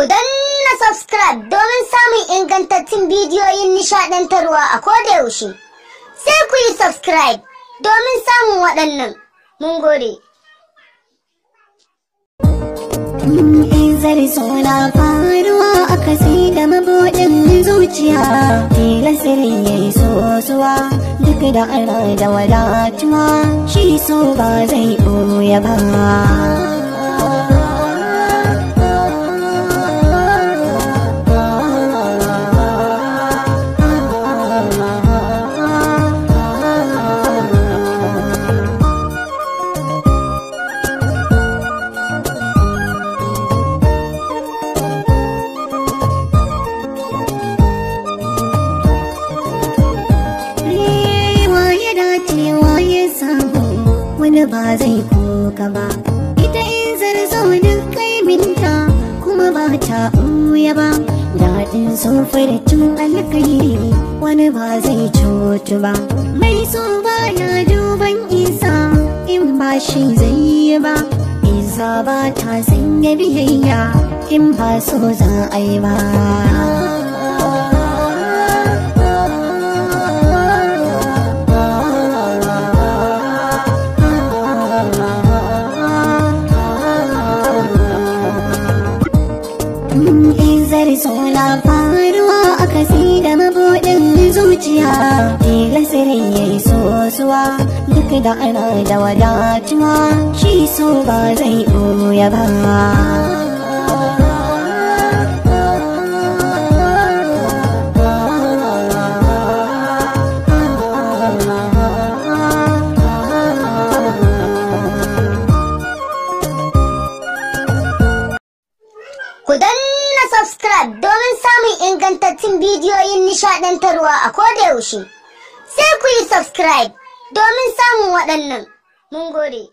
Ku danna subscribe domin samun ingantattun bidiyoyin nishaɗantarwa a koda yaushe. Sai ku yi subscribe domin samun waɗannan. Mun gode. Izzar suna faruwa a kasi da mabuɗin zuciya, tilasirin ya yi sosuwa duk da ana da wadatuwa, shi so ba zai ɓoye ba. Wani ba zai koka ba, ita Izzar so duk kaiminta kuma ba ta ɓuya ba. Daɗin sofarcin alkairi wani ba zai cutu ba. Mai so ba ya duban isa in ba shi zai yi ba. Isa ba ta sanya biyayya in ba so za a yi ba. Izzar suna faruwa a kasi da mabuɗin zuciya, tilasirin ya yi sosuwa duk da ana da wadatuwa, shi so ba zai ɓoye ba. Ku danna subscribe domin samun ingantattun bidiyoyin nishaɗantarwa a koda yaushe. Sai ku yi subscribe domin samun waɗannan. Mun gode.